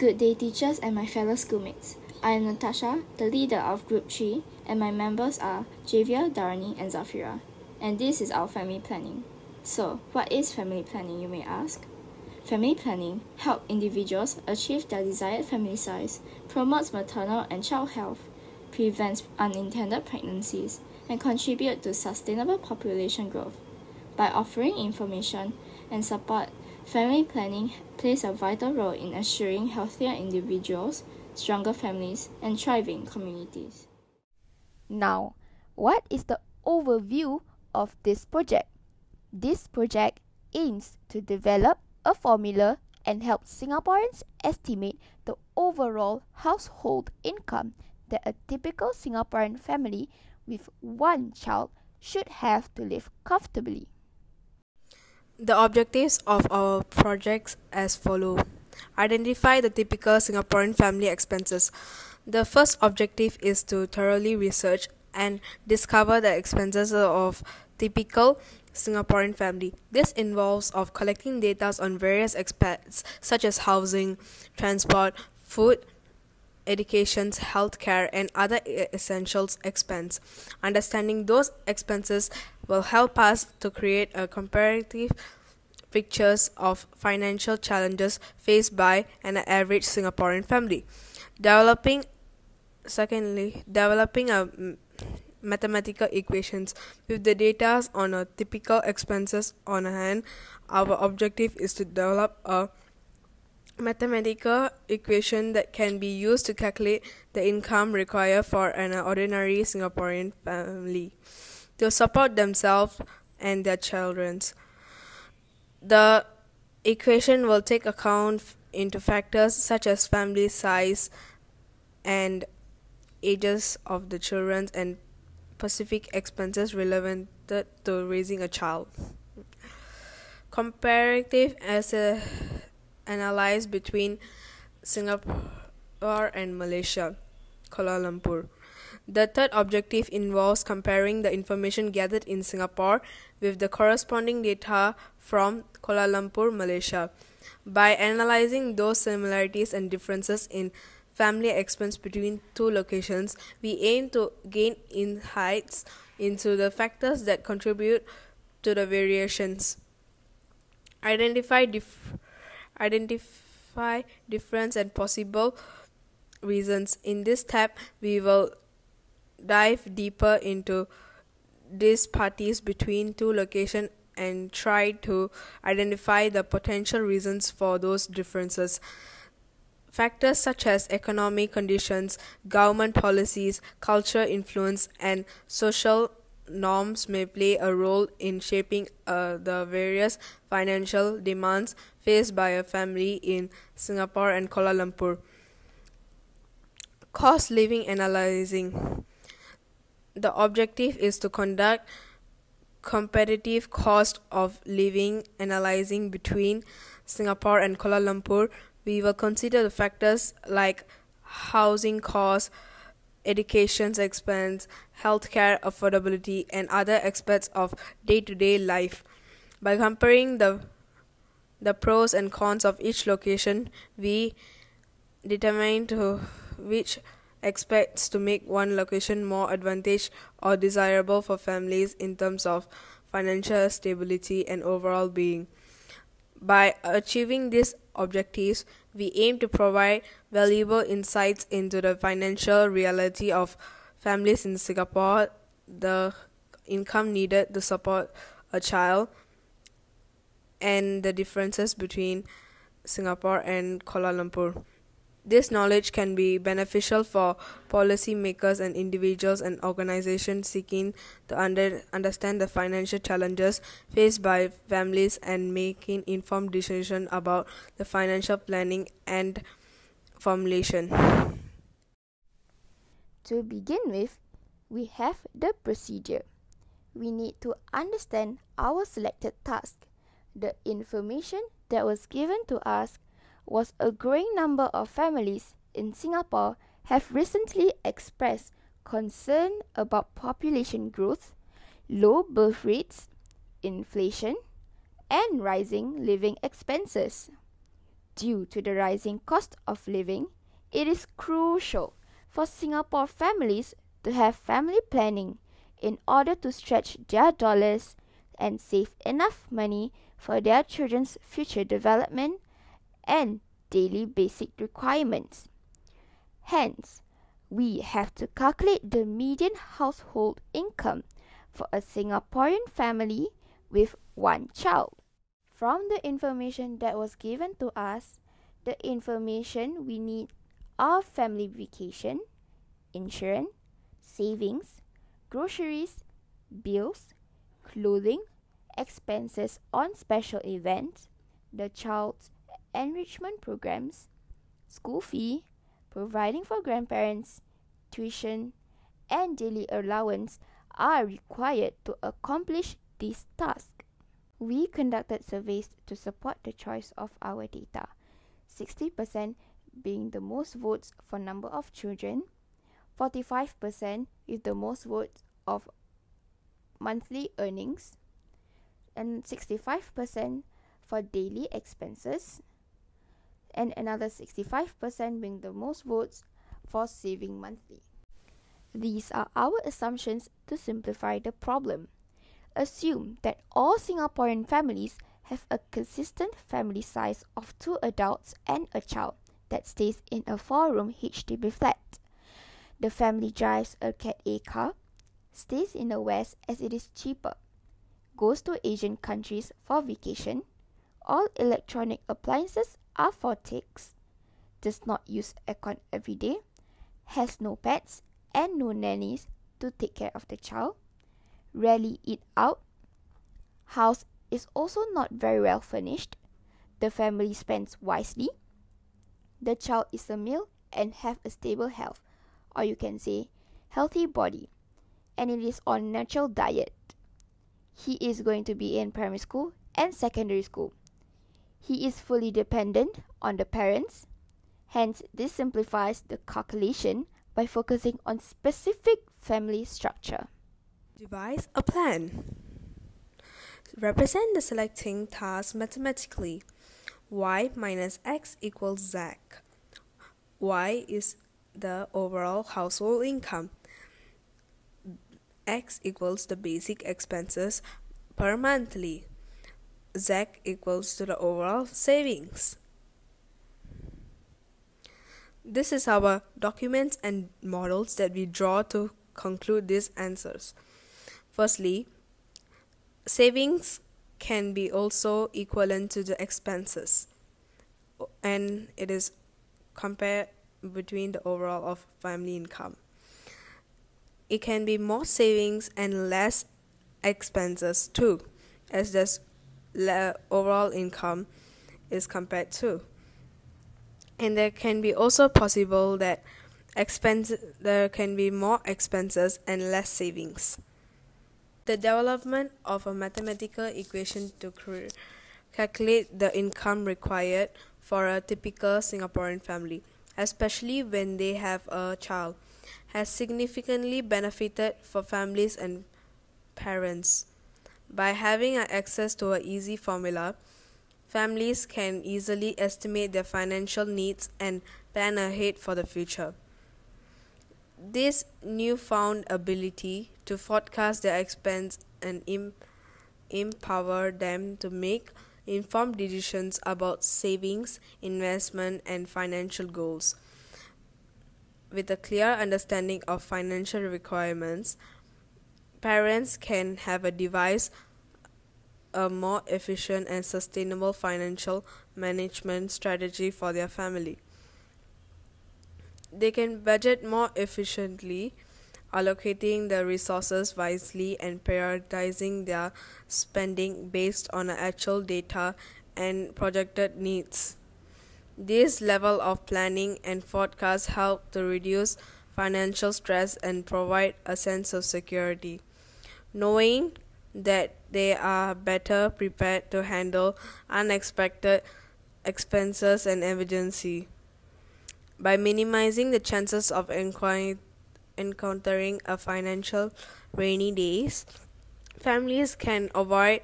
Good day, teachers and my fellow schoolmates. I am Natasha, the leader of Group 3, and my members are Javier, Darani, and Zafira. And this is our family planning. So, what is family planning, you may ask? Family planning helps individuals achieve their desired family size, promotes maternal and child health, prevents unintended pregnancies, and contribute to sustainable population growth. By offering information and support, family planning plays a vital role in assuring healthier individuals, stronger families, and thriving communities. Now, what is the overview of this project? This project aims to develop a formula and help Singaporeans estimate the overall household income that a typical Singaporean family with one child should have to live comfortably. The objectives of our projects as follow. Identify the typical Singaporean family expenses. The first objective is to thoroughly research and discover the expenses of typical Singaporean family. This involves of collecting data on various aspects such as housing, transport, food, education, healthcare, and other essentials expense. Understanding those expenses will help us to create a comparative pictures of financial challenges faced by an average Singaporean family. Developing a mathematical equations with the data on a typical expenses on hand. Our objective is to develop a mathematical equation that can be used to calculate the income required for an ordinary Singaporean family to support themselves and their children. The equation will take account into factors such as family size and ages of the children and specific expenses relevant to raising a child. Comparative analyze between Singapore and Malaysia, Kuala Lumpur. The third objective involves comparing the information gathered in Singapore with the corresponding data from Kuala Lumpur, Malaysia. By analyzing those similarities and differences in family expense between two locations, we aim to gain insights into the factors that contribute to the variations. Identify difference and possible reasons. In this tab, we will dive deeper into these parties between two locations and try to identify the potential reasons for those differences. Factors such as economic conditions, government policies, cultural influence, and social norms may play a role in shaping the various financial demands faced by a family in Singapore and Kuala Lumpur. Cost living analyzing. The objective is to conduct competitive cost of living analyzing between Singapore and Kuala Lumpur. We will consider the factors like housing costs, education expense, healthcare affordability, and other aspects of day-to-day life. By comparing the pros and cons of each location, we determine which aspects to make one location more advantageous or desirable for families in terms of financial stability and overall being. By achieving these objectives, we aim to provide valuable insights into the financial reality of families in Singapore, the income needed to support a child, and the differences between Singapore and Kuala Lumpur. This knowledge can be beneficial for policymakers and individuals and organizations seeking to understand the financial challenges faced by families and making informed decisions about the financial planning and formulation. To begin with, we have the procedure. We need to understand our selected task. The information that was given to us was a growing number of families in Singapore have recently expressed concern about population growth, low birth rates, inflation, and rising living expenses. Due to the rising cost of living, it is crucial for Singapore families to have family planning in order to stretch their dollars and save enough money for their children's future development and daily basic requirements. Hence, we have to calculate the median household income for a Singaporean family with one child. From the information that was given to us, the information we need are family vacation, insurance, savings, groceries, bills, clothing, expenses on special events, the child's enrichment programs, school fee, providing for grandparents, tuition, and daily allowance are required to accomplish this task. We conducted surveys to support the choice of our data, 60% being the most votes for number of children, 45% with the most votes of monthly earnings, and 65% for daily expenses, and another 65% being the most votes for saving monthly. These are our assumptions to simplify the problem. Assume that all Singaporean families have a consistent family size of 2 adults and a child that stays in a 4-room HDB flat. The family drives a Cat A car, stays in the West as it is cheaper, goes to Asian countries for vacation, all electronic appliances are for ticks, does not use aircon every day, has no pets and no nannies to take care of the child, rarely eat out, house is also not very well furnished, the family spends wisely, the child is a male and have a stable health, or you can say healthy body, and it is on natural diet. He is going to be in primary school and secondary school. He is fully dependent on the parents. Hence, this simplifies the calculation by focusing on specific family structure. Devise a plan. Represent the selecting task mathematically. Y minus X equals Z. Y is the overall household income. X equals the basic expenses per monthly. Z equals to the overall savings. This is our documents and models that we draw to conclude these answers. Firstly, savings can be also equivalent to the expenses, and it is compared between the overall of family income. It can be more savings and less expenses too, as this overall income is compared to. And there can be also possible that there can be more expenses and less savings. The development of a mathematical equation to calculate the income required for a typical Singaporean family, especially when they have a child, has significantly benefited for families and parents. By having access to an easy formula, families can easily estimate their financial needs and plan ahead for the future. This newfound ability to forecast their expense and empower them to make informed decisions about savings, investment, and financial goals. With a clear understanding of financial requirements, parents can have a device a more efficient and sustainable financial management strategy for their family. They can budget more efficiently, allocating the resources wisely and prioritizing their spending based on actual data and projected needs. This level of planning and forecast help to reduce financial stress and provide a sense of security, knowing that they are better prepared to handle unexpected expenses and emergency. By minimizing the chances of encountering a financial rainy days, families can avoid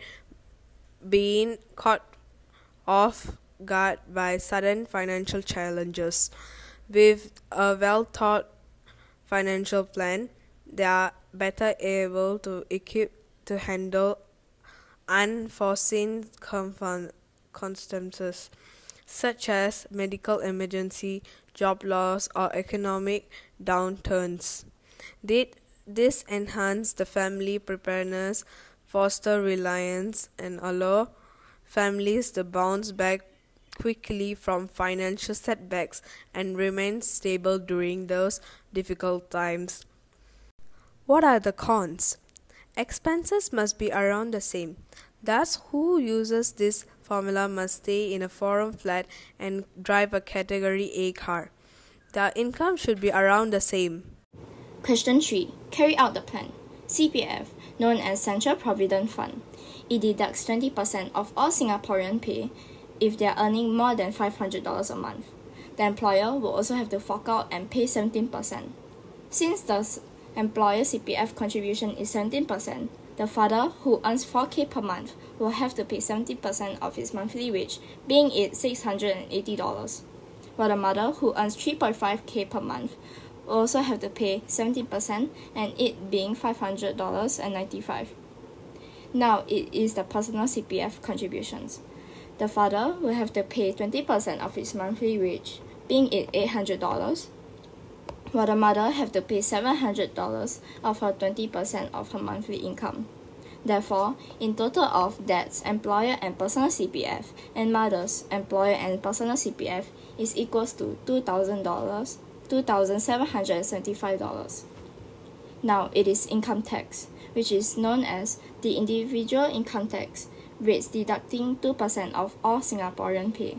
being caught off guard by sudden financial challenges. With a well-thought financial plan, they are better able to equip to handle unforeseen circumstances such as medical emergency, job loss, or economic downturns. This enhance the family preparedness, foster reliance, and allow families to bounce back quickly from financial setbacks and remain stable during those difficult times. What are the cons? Expenses must be around the same. Thus, who uses this formula must stay in a four-room flat and drive a Category A car. The income should be around the same. Question 3. Carry out the plan. CPF, known as Central Provident Fund. It deducts 20% of all Singaporean pay if they are earning more than $500 a month. The employer will also have to fork out and pay 17%. Since the employer CPF contribution is 17%, the father who earns 4K per month will have to pay 70% of his monthly wage, being it $680, while the mother who earns 3.5K per month will also have to pay 70%, and it being $500.95. Now it is the personal CPF contributions. The father will have to pay 20% of his monthly wage, being it $800, while the mother have to pay $700 of her 20% of her monthly income. Therefore, in total of dad's employer and personal CPF and mother's employer and personal CPF is equals to $2,775. Now it is income tax, which is known as the individual income tax rates deducting 2% of all Singaporean pay.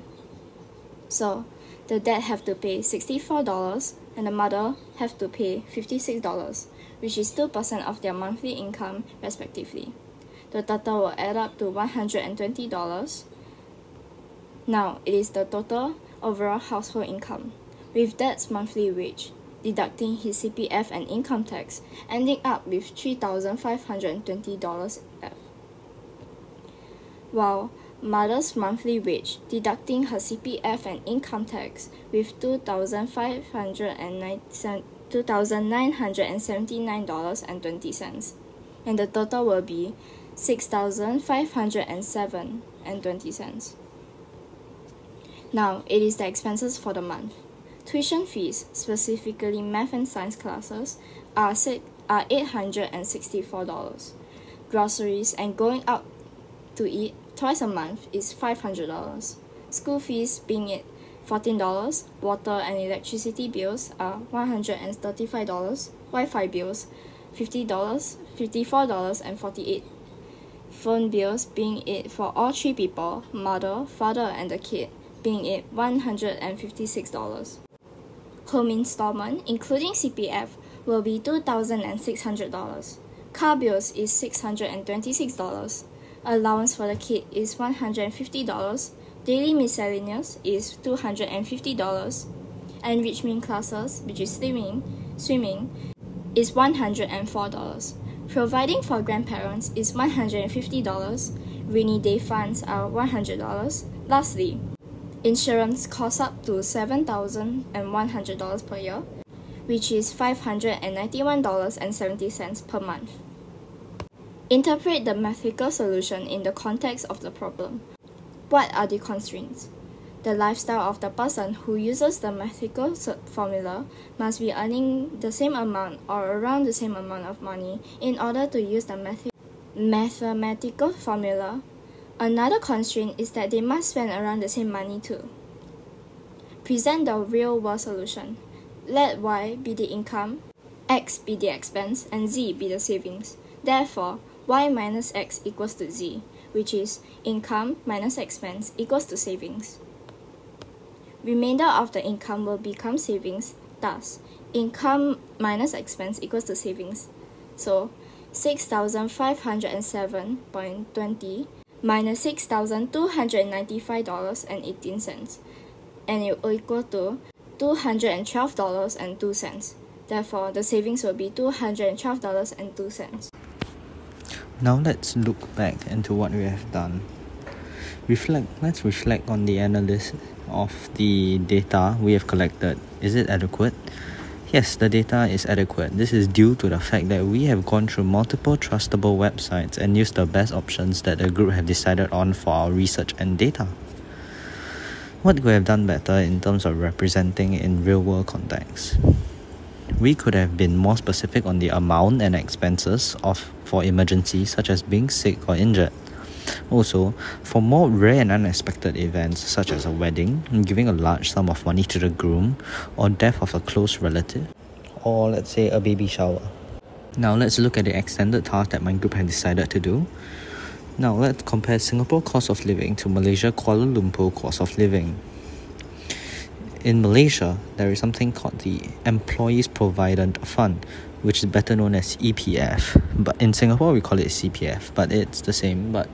So, the dad have to pay $64 and the mother have to pay $56, which is 2% of their monthly income respectively. The total will add up to $120. Now, it is the total overall household income, with dad's monthly wage, deducting his CPF and income tax, ending up with $3,520 left. While mother's monthly wage, deducting her CPF and income tax with $2,979.20, and the total will be $6,507.20. Now, it is the expenses for the month. Tuition fees, specifically math and science classes, are $864. Groceries and going out to eat twice a month is $500. School fees being it $14, water and electricity bills are $135, Wi-Fi bills $54.48. Phone bills being it for all three people, mother, father and the kid, being it $156. Home installment, including CPF, will be $2,600. Car bills is $626. Allowance for the kid is $150. Daily miscellaneous is $250. Enrichment classes, which is swimming, is $104. Providing for grandparents is $150. Rainy day funds are $100. Lastly, insurance costs up to $7,100 per year, which is $591.70 per month. Interpret the mathematical solution in the context of the problem. What are the constraints? The lifestyle of the person who uses the mathematical formula must be earning the same amount or around the same amount of money in order to use the mathematical formula. Another constraint is that they must spend around the same money too. Present the real-world solution. Let Y be the income, X be the expense, and Z be the savings. Therefore, Y minus X equals to Z, which is income minus expense equals to savings. Remainder of the income will become savings, thus, income minus expense equals to savings. So, $6,507.20 minus $6,295.18, and it will equal to $212.02. Therefore, the savings will be $212.02. Now let's look back into what we have done. Let's reflect on the analysis of the data we have collected. Is it adequate? Yes, the data is adequate. This is due to the fact that we have gone through multiple trustable websites and used the best options that the group have decided on for our research and data. What could we have done better in terms of representing in real-world context? We could have been more specific on the amount and expenses for emergencies such as being sick or injured. Also, for more rare and unexpected events such as a wedding, giving a large sum of money to the groom, or death of a close relative, or let's say a baby shower. Now let's look at the extended task that my group had decided to do. Now let's compare Singapore cost of living to Malaysia Kuala Lumpur cost of living. In Malaysia, there is something called the Employees Provident Fund, which is better known as EPF. But in Singapore, we call it CPF, but it's the same. But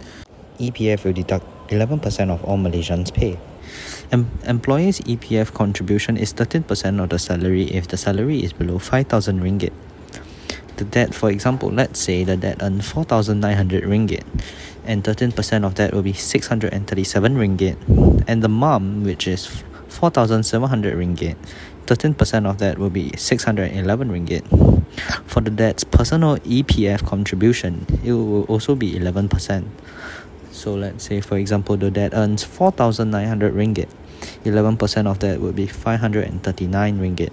EPF will deduct 11% of all Malaysians' pay. Employees' EPF contribution is 13% of the salary if the salary is below 5,000 ringgit. The dad, for example, let's say the dad earns 4,900 ringgit, and 13% of that will be 637 ringgit. And the mum, which is 4,700 ringgit, 13% of that will be 611 ringgit. For the dad's personal EPF contribution, it will also be 11%. So let's say, for example, the dad earns 4,900 ringgit, 11% of that would be 539 ringgit.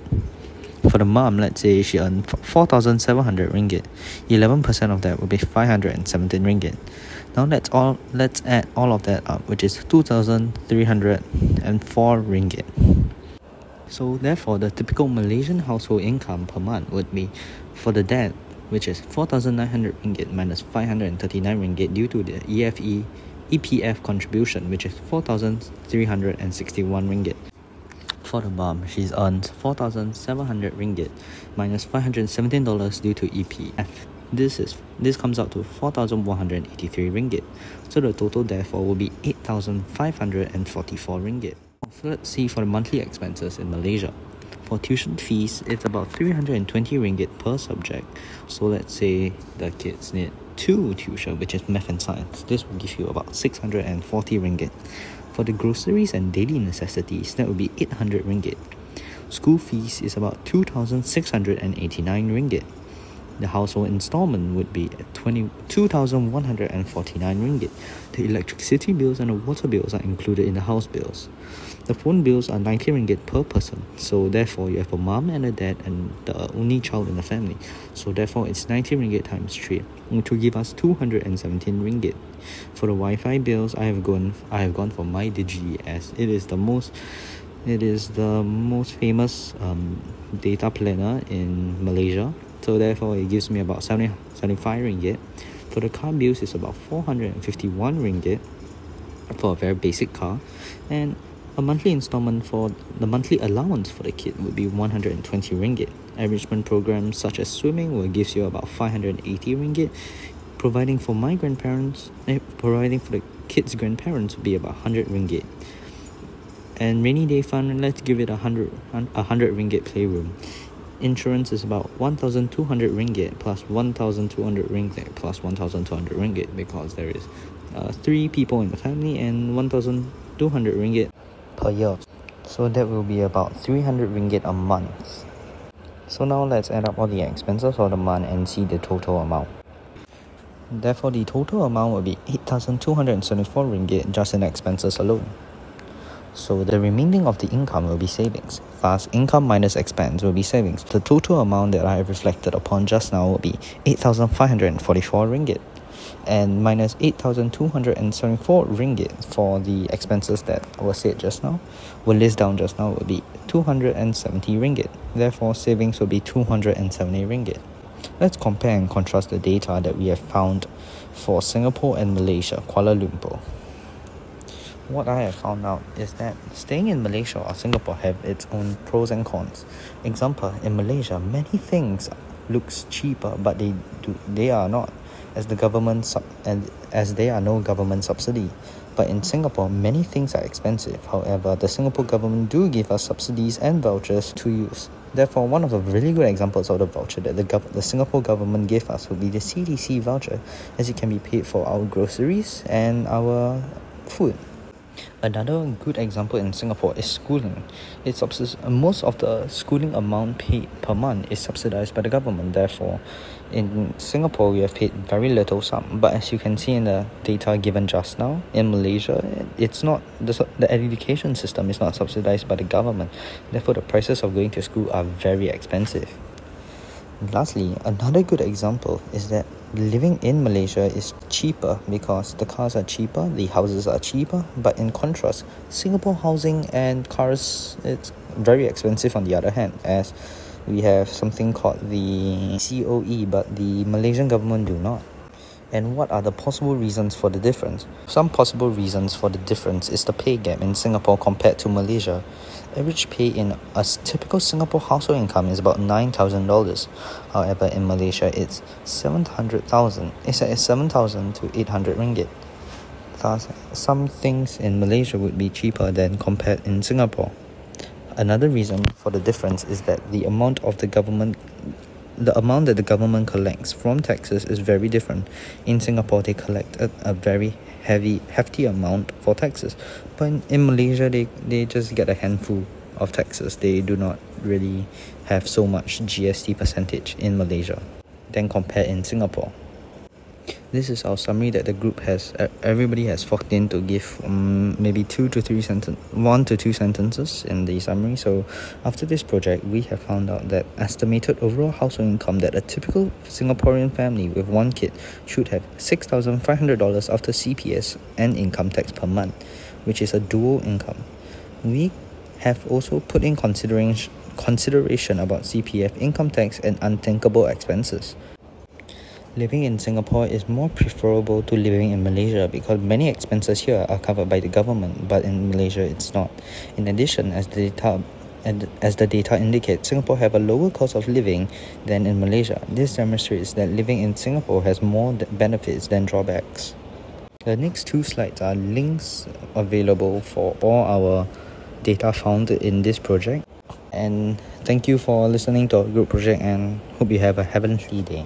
For the mom, let's say she earns 4,700 ringgit, 11% of that would be 517 ringgit. Now let's add all of that up, which is 2,304 ringgit. So therefore, the typical Malaysian household income per month would be, for the dad, which is 4,900 ringgit minus 539 ringgit due to the EPF contribution, which is 4,361 ringgit. For the mom, she earns 4,700 ringgit minus $517 due to EPF. This comes out to 4,183 ringgit. So the total therefore will be 8,544 ringgit. So let's see for the monthly expenses in Malaysia. For tuition fees, it's about 320 ringgit per subject. So let's say the kids need 2 tuition, which is math and science. This will give you about 640 ringgit. For the groceries and daily necessities, that will be 800 ringgit. School fees is about 2,689 ringgit. The household installment would be at 2,149 ringgit. The electricity bills and the water bills are included in the house bills. The phone bills are 90 ringgit per person. So therefore, you have a mom and a dad and the only child in the family. So therefore, it's 90 ringgit times 3 to give us 217 ringgit. For the Wi-Fi bills, I have gone for MyDigi, as it is the most famous data planner in Malaysia. So therefore, it gives me about 75 ringgit. For the car bills, it's about 451 ringgit for a very basic car. And a monthly installment for the monthly allowance for the kid would be 120 ringgit. Enrichment programs such as swimming will give you about 580 ringgit. Providing for the kids' grandparents would be about 100 ringgit. And rainy day fund, let's give it 100 ringgit playroom. Insurance is about 1,200 ringgit plus 1,200 ringgit plus 1,200 ringgit because there is 3 people in the family and 1,200 ringgit per year. So that will be about 300 ringgit a month. So now let's add up all the expenses for the month and see the total amount. Therefore, the total amount will be 8,274 ringgit just in expenses alone. So the remaining of the income will be savings. Thus, income minus expense will be savings. The total amount that I have reflected upon just now will be 8,544 ringgit. And minus 8,274 ringgit for the expenses that were said just now, were listed down just now, will be 270 ringgit. Therefore, savings will be 270 ringgit. Let's compare and contrast the data that we have found for Singapore and Malaysia, Kuala Lumpur. What I have found out is that staying in Malaysia or Singapore have its own pros and cons. Example, in Malaysia, many things looks cheaper, but they are not, as there are no government subsidy. But in Singapore, many things are expensive. However, the Singapore government do give us subsidies and vouchers to use. Therefore, one of the really good examples of the voucher that the Singapore government gave us would be the CDC voucher, as it can be paid for our groceries and our food. Another good example in Singapore is schooling. Most of the schooling amount paid per month is subsidized by the government. Therefore, in Singapore, we have paid very little sum. But as you can see in the data given just now, in Malaysia, it's not the education system is not subsidized by the government. Therefore, the prices of going to school are very expensive. Lastly, another good example is that living in Malaysia is cheaper because the cars are cheaper, the houses are cheaper, but in contrast, Singapore housing and cars, it's very expensive on the other hand, as we have something called the COE, but the Malaysian government do not. And what are the possible reasons for the difference? Some possible reasons for the difference is the pay gap in Singapore compared to Malaysia. Average pay in a typical Singapore household income is about $9,000. However, in Malaysia, it's 700,000. It's 7,000 to 800 ringgit. Thus, some things in Malaysia would be cheaper than compared in Singapore. Another reason for the difference is that the amount that the government collects from taxes is very different. In Singapore, they collect a very hefty amount for taxes, but in Malaysia, they just get a handful of taxes. They do not really have so much GST percentage in Malaysia than compared in Singapore. This is our summary that the group has. Everybody has forked in to give maybe 1 to 2 sentences in the summary. So after this project, we have found out that estimated overall household income that a typical Singaporean family with one kid should have $6,500 after CPS and income tax per month, which is a dual income. We have also put in consideration about CPF, income tax, and unthinkable expenses. Living in Singapore is more preferable to living in Malaysia because many expenses here are covered by the government, but in Malaysia it's not. In addition, as the data indicates, Singapore have a lower cost of living than in Malaysia. This demonstrates that living in Singapore has more benefits than drawbacks. The next 2 slides are links available for all our data found in this project. And thank you for listening to our group project, and hope you have a heavenly day.